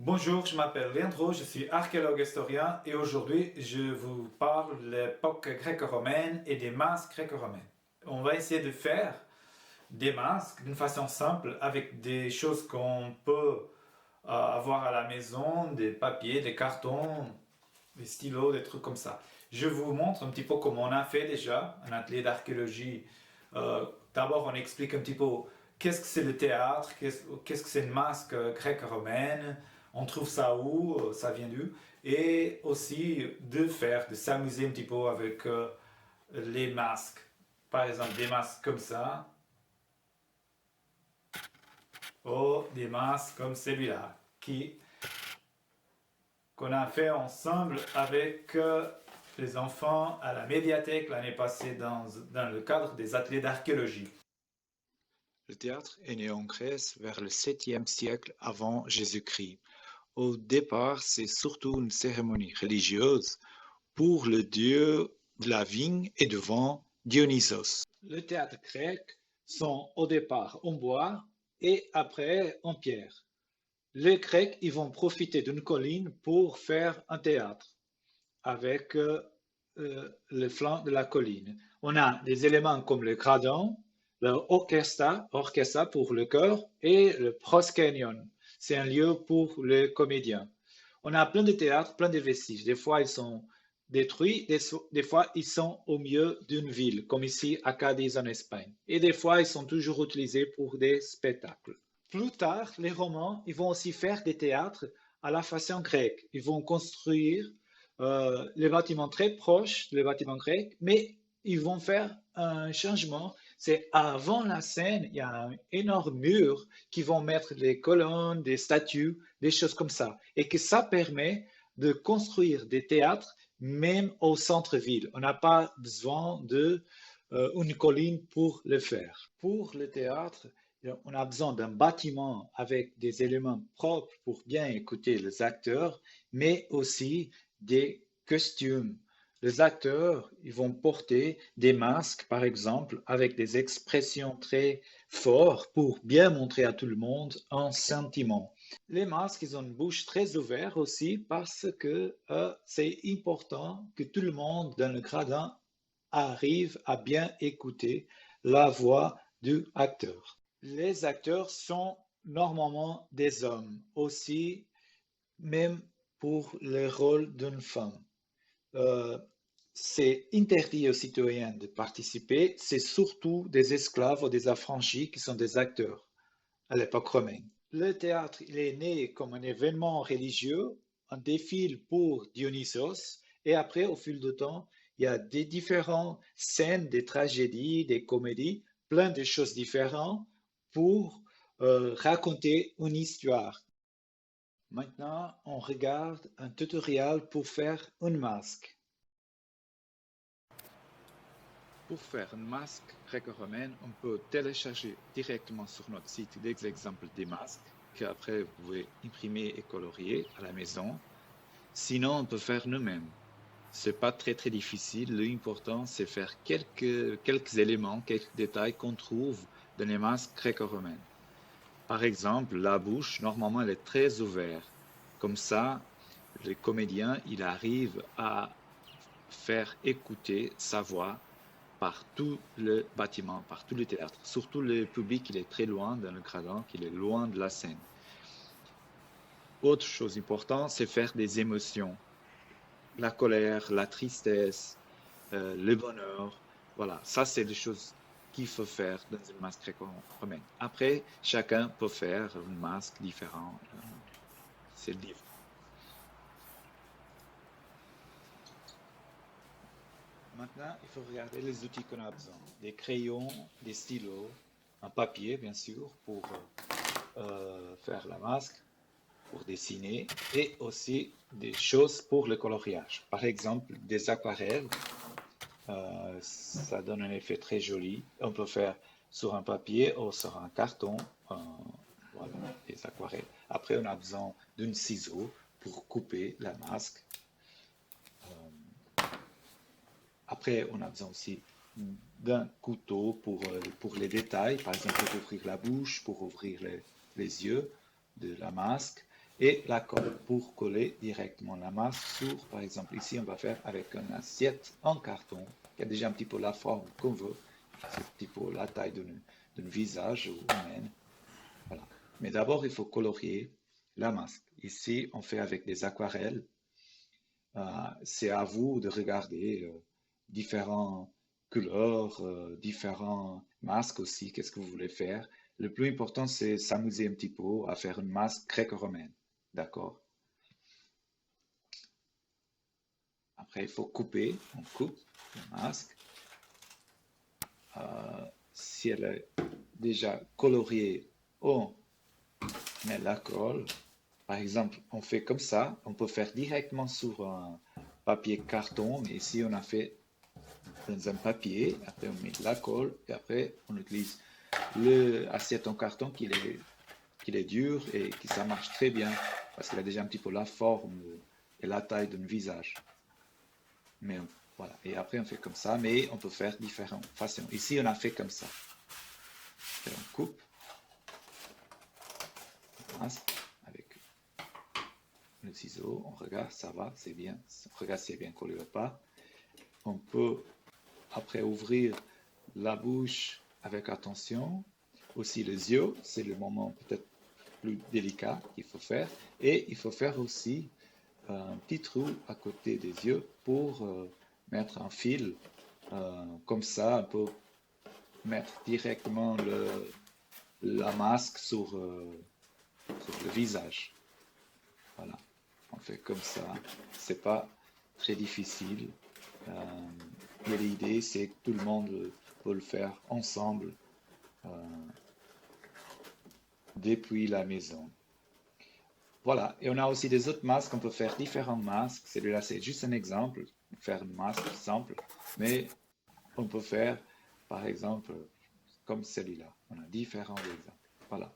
Bonjour, je m'appelle Leandro, je suis archéologue historien et aujourd'hui je vous parle de l'époque gréco-romaine et des masques gréco-romaines. On va essayer de faire des masques d'une façon simple avec des choses qu'on peut avoir à la maison, des papiers, des cartons, des stylos, des trucs comme ça. Je vous montre un petit peu comment on a fait déjà un atelier d'archéologie. D'abord, on explique un petit peu qu'est-ce que c'est le théâtre, qu'est-ce que c'est une masque grecque-romaine, on trouve ça où, ça vient d'où, et aussi de s'amuser un petit peu avec les masques. Par exemple, des masques comme ça, ou des masques comme celui-là, qu'on a fait ensemble avec les enfants à la médiathèque l'année passée dans le cadre des ateliers d'archéologie. Le théâtre est né en Grèce vers le 7e siècle avant Jésus-Christ. Au départ, c'est surtout une cérémonie religieuse pour le dieu de la vigne et du vent, Dionysos. Le théâtre grec sont au départ en bois et après en pierre. Les Grecs ils vont profiter d'une colline pour faire un théâtre avec le flanc de la colline. On a des éléments comme le gradon, orchestra pour le chœur, et le proskénion. C'est un lieu pour les comédiens. On a plein de théâtres, plein de vestiges. Des fois, ils sont détruits, des fois, ils sont au milieu d'une ville, comme ici à Cadiz en Espagne. Et des fois, ils sont toujours utilisés pour des spectacles. Plus tard, les Romains, ils vont aussi faire des théâtres à la façon grecque. Ils vont construire les bâtiments très proches des bâtiments grecs, mais ils vont faire un changement. C'est avant la scène, il y a un énorme mur qui vont mettre des colonnes, des statues, des choses comme ça. Et que ça permet de construire des théâtres même au centre-ville. On n'a pas besoin d'une colline pour le faire. Pour le théâtre, on a besoin d'un bâtiment avec des éléments propres pour bien écouter les acteurs, mais aussi des costumes. Les acteurs, ils vont porter des masques, par exemple, avec des expressions très fortes pour bien montrer à tout le monde un sentiment. Les masques, ils ont une bouche très ouverte aussi parce que c'est important que tout le monde dans le gradin arrive à bien écouter la voix du acteur. Les acteurs sont normalement des hommes aussi, même pour le rôle d'une femme. Euh, c'est interdit aux citoyens de participer, c'est surtout des esclaves ou des affranchis qui sont des acteurs à l'époque romaine. Le théâtre, il est né comme un événement religieux, un défilé pour Dionysos, et après, au fil du temps, il y a des différentes scènes, des tragédies, des comédies, plein de choses différentes pour raconter une histoire. Maintenant, on regarde un tutoriel pour faire un masque. Pour faire un masque gréco-romain, on peut télécharger directement sur notre site des exemples des masques qu'après vous pouvez imprimer et colorier à la maison. Sinon, on peut faire nous-mêmes. C'est pas très difficile. L'important, c'est faire quelques éléments, quelques détails qu'on trouve dans les masques gréco-romains. Par exemple, la bouche, normalement, elle est très ouverte. Comme ça, le comédien, il arrive à faire écouter sa voix par tout le bâtiment, par tout le théâtre. Surtout le public, il est très loin dans le gradin, qu'il est loin de la scène. Autre chose importante, c'est faire des émotions. La colère, la tristesse, le bonheur. Voilà, ça c'est des choses qu'il faut faire dans une masque gréco-romaine. Après, chacun peut faire une masque différente. C'est le livre. Maintenant, il faut regarder les outils qu'on a besoin. Des crayons, des stylos, un papier, bien sûr, pour faire la masque, pour dessiner, et aussi des choses pour le coloriage. Par exemple, des aquarelles. Ça donne un effet très joli. On peut faire sur un papier ou sur un carton. Voilà, des aquarelles. Après, on a besoin d'un ciseau pour couper la masque. Après, on a besoin aussi d'un couteau pour les détails, par exemple pour ouvrir la bouche, pour ouvrir les yeux de la masque. et la colle pour coller directement la masse sur, par exemple, ici, on va faire avec une assiette en carton qui a déjà un petit peu la forme qu'on veut, c'est un petit peu la taille d'un visage humain. Voilà. Mais d'abord, il faut colorier la masque. Ici, on fait avec des aquarelles. C'est à vous de regarder différentes couleurs, différents masques aussi, qu'est-ce que vous voulez faire. Le plus important, c'est s'amuser un petit peu à faire une masque gréco-romaine. D'accord? Après, il faut couper. On coupe le masque. Si elle est déjà coloriée, on met la colle. Par exemple, on fait comme ça. On peut faire directement sur un papier carton, mais ici, on a fait dans un papier. Après, on met de la colle. Et après, on utilise l'assiette en carton qu'il est dur et que ça marche très bien parce qu'il a déjà un petit peu la forme et la taille d'un visage. Mais voilà. Et après, on fait comme ça, mais on peut faire différentes façons. Ici, on a fait comme ça. Et on coupe avec le ciseau. On regarde, ça va, c'est bien. On regarde si c'est bien collé ou pas. On peut après ouvrir la bouche avec attention. Aussi les yeux, c'est le moment peut-être plus délicat qu'il faut faire. Et il faut faire aussi un petit trou à côté des yeux pour mettre un fil. Comme ça, on peut mettre directement la masque sur le visage. Voilà, on fait comme ça. C'est pas très difficile. Et l'idée, c'est que tout le monde peut le faire ensemble depuis la maison. Voilà, et on a aussi des autres masques, on peut faire différents masques. Celui-là, c'est juste un exemple, faire un masque simple, mais on peut faire, par exemple, comme celui-là. On a différents exemples. Voilà.